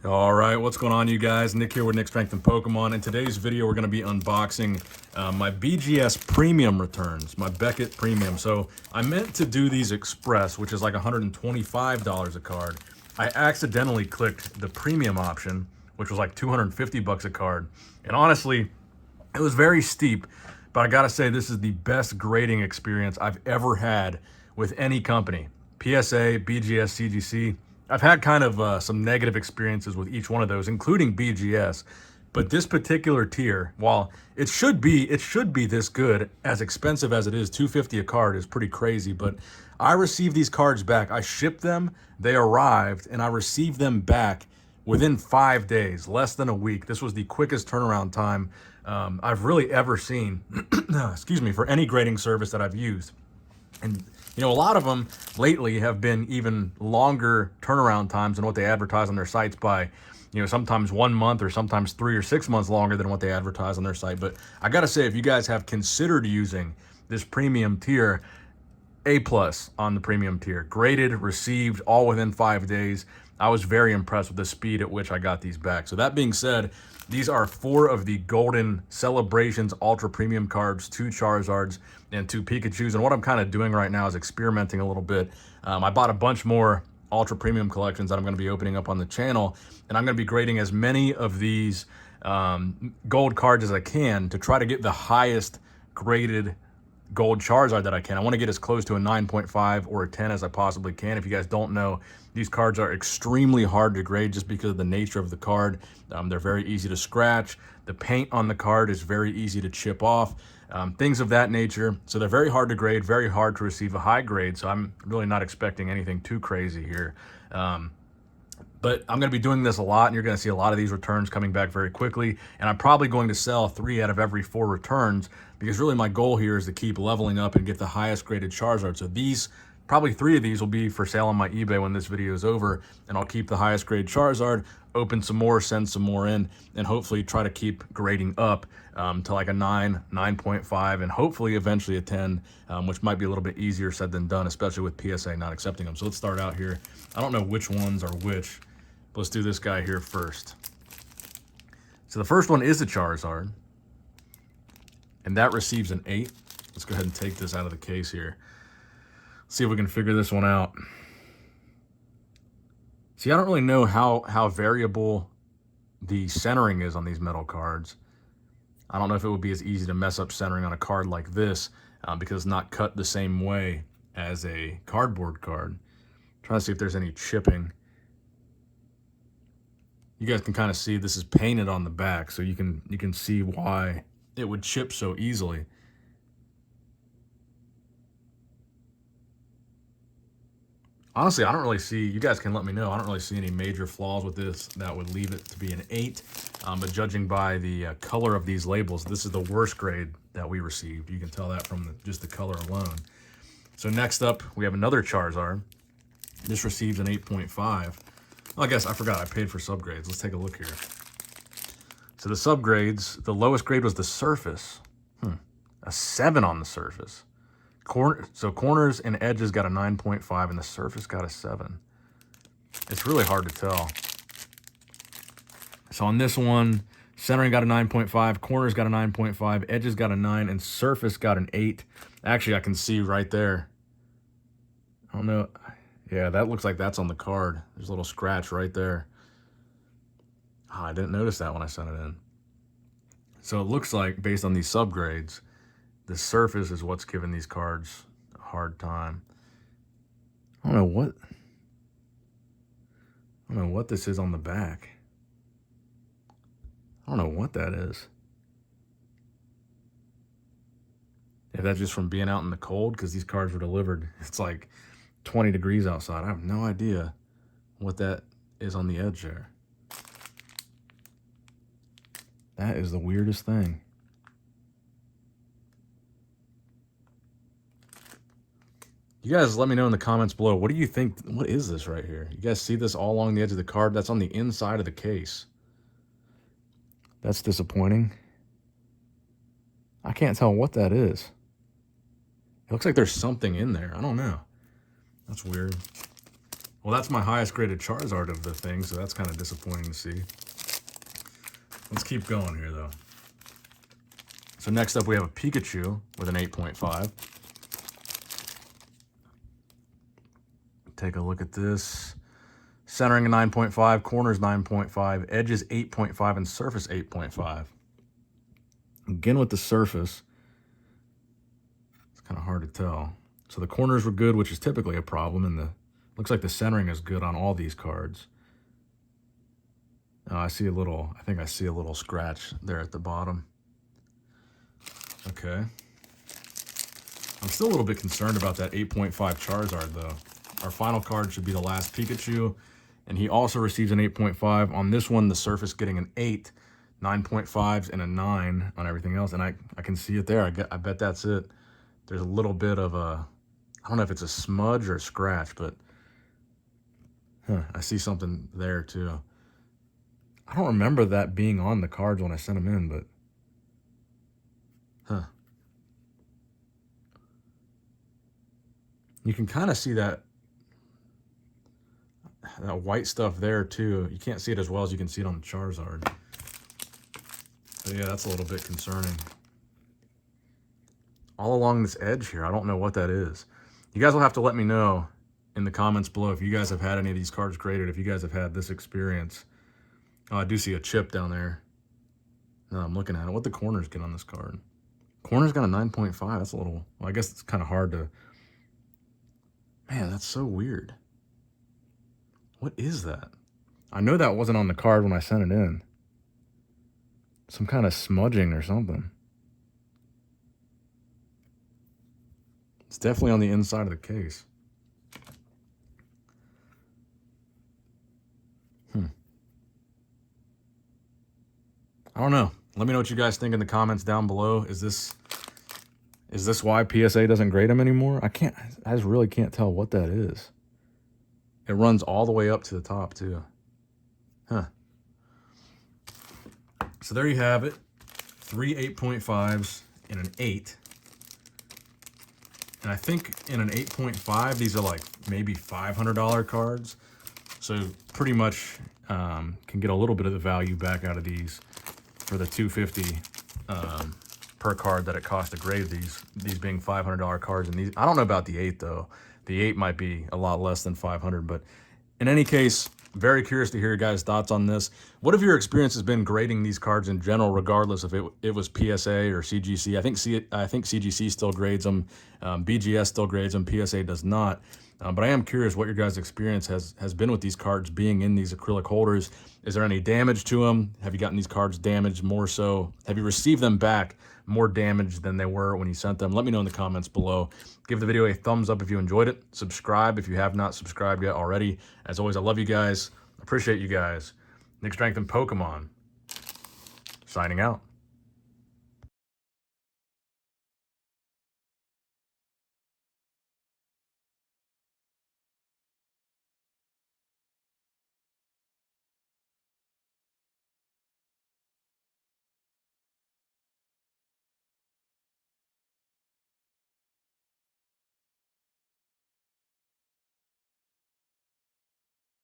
All right, what's going on, you guys? Nick here with Nick Strength and Pokemon. In today's video, we're going to be unboxing my BGS Premium returns, my Beckett Premium. So I meant to do these Express, which is like $125 a card. I accidentally clicked the Premium option, which was like 250 bucks a card. And honestly, it was very steep, but I gotta say, this is the best grading experience I've ever had with any company. PSA, BGS, CGC. I've had kind of some negative experiences with each one of those, including BGS. But this particular tier, while it should be this good, as expensive as it is, $250 a card is pretty crazy. But I received these cards back. I shipped them, they arrived, and I received them back within 5 days, less than a week. This was the quickest turnaround time I've really ever seen, excuse me, for any grading service that I've used. And you know, a lot of them lately have been even longer turnaround times than what they advertise on their sites by, you know, sometimes 1 month or sometimes 3 or 6 months longer than what they advertise on their site. But I gotta say, if you guys have considered using this premium tier, A+ on the premium tier, graded, received, all within 5 days. I was very impressed with the speed at which I got these back. So that being said, these are 4 of the Golden Celebrations Ultra Premium cards, 2 Charizards and 2 Pikachus. And what I'm kind of doing right now is experimenting a little bit. I bought a bunch more Ultra Premium collections that I'm going to be opening up on the channel, and I'm going to be grading as many of these gold cards as I can to try to get the highest graded gold Charizard that I can. I want to get as close to a 9.5 or a 10 as I possibly can. If you guys don't know, these cards are extremely hard to grade just because of the nature of the card. They're very easy to scratch. The paint on the card is very easy to chip off. Things of that nature. So they're very hard to grade, very hard to receive a high grade. So I'm really not expecting anything too crazy here. But I'm going to be doing this a lot, and you're going to see a lot of these returns coming back very quickly. And I'm probably going to sell 3 out of every 4 returns, because really my goal here is to keep leveling up and get the highest graded Charizard. So these, probably 3 of these will be for sale on my eBay when this video is over, and I'll keep the highest grade Charizard, open some more, send some more in, and hopefully try to keep grading up to like a 9, 9.5, and hopefully eventually a 10, which might be a little bit easier said than done, especially with PSA not accepting them. So let's start out here. I don't know which ones are which. Let's do this guy here first. So the first one is a Charizard, and that receives an 8. Let's go ahead and take this out of the case here. See if we can figure this one out. See, I don't really know how variable the centering is on these metal cards. I don't know if it would be as easy to mess up centering on a card like this because it's not cut the same way as a cardboard card. Trying to see if there's any chipping. You guys can kind of see this is painted on the back, so you can see why it would chip so easily. Honestly, I don't really see, you guys can let me know, I don't really see any major flaws with this that would leave it to be an 8. But judging by the color of these labels, this is the worst grade that we received. You can tell that from just the color alone. So next up, we have another Charizard. This receives an 8.5. Oh, I guess I forgot I paid for subgrades. Let's take a look here. So the subgrades, the lowest grade was the surface. A 7 on the surface. So corners and edges got a 9.5 and the surface got a 7. It's really hard to tell. So on this one, centering got a 9.5, corners got a 9.5, edges got a 9, and surface got an 8. Actually, I can see right there. I don't know. Yeah, that looks like that's on the card. There's a little scratch right there. Oh, I didn't notice that when I sent it in. So it looks like, based on these subgrades, the surface is what's giving these cards a hard time. I don't know what this is on the back. I don't know what that is. If that's just from being out in the cold, because these cards were delivered, it's like 20 degrees outside. I have no idea what that is on the edge there. That is the weirdest thing. You guys let me know in the comments below. What do you think? What is this right here? You guys see this all along the edge of the card? That's on the inside of the case. That's disappointing. I can't tell what that is. It looks like there's something in there. I don't know. That's weird. Well, that's my highest graded Charizard of the thing, so that's kind of disappointing to see. Let's keep going here, though. So next up, we have a Pikachu with an 8.5. Take a look at this. Centering a 9.5, corners 9.5, edges 8.5, and surface 8.5. Again with the surface, it's kind of hard to tell. So the corners were good, which is typically a problem, and looks like the centering is good on all these cards. I see a little, I think I see a little scratch there at the bottom. Okay. I'm still a little bit concerned about that 8.5 Charizard, though. Our final card should be the last Pikachu, and he also receives an 8.5. On this one, the surface getting an 8, 9.5s, and a 9 on everything else, and I can see it there. I bet that's it. There's a little bit of a, I don't know if it's a smudge or a scratch, but I see something there, too. I don't remember that being on the cards when I sent them in, but you can kind of see that white stuff there too. You can't see it as well as you can see it on the Charizard. But yeah, that's a little bit concerning. All along this edge here, I don't know what that is. You guys will have to let me know in the comments below if you guys have had any of these cards graded, if you guys have had this experience. Oh, I do see a chip down there. No, I'm looking at it. What the corners get on this card? Corners got a 9.5. That's a little, well, I guess it's kind of hard to, man, that's so weird. What is that? I know that wasn't on the card when I sent it in. Some kind of smudging or something. It's definitely on the inside of the case. I don't know. Let me know what you guys think in the comments down below. Is this why PSA doesn't grade them anymore? I just really can't tell what that is. It runs all the way up to the top too. So there you have it. 3 8.5s and an 8. And I think in an 8.5, these are like maybe $500 cards. So pretty much can get a little bit of the value back out of these for the $250 per card that it costs to grade these being $500 cards. And these, I don't know about the 8 though. The 8 might be a lot less than 500, but in any case, very curious to hear your guys' thoughts on this. What have your experience has been grading these cards in general, regardless if it was PSA or CGC? I think CGC still grades them, BGS still grades them, PSA does not. But I am curious what your guys' experience has been with these cards being in these acrylic holders. Is there any damage to them? Have you gotten these cards damaged more so? Have you received them back more damaged than they were when you sent them? Let me know in the comments below. Give the video a thumbs up if you enjoyed it. Subscribe if you have not subscribed yet already. As always, I love you guys. Appreciate you guys. Nick Strength and Pokemon, signing out.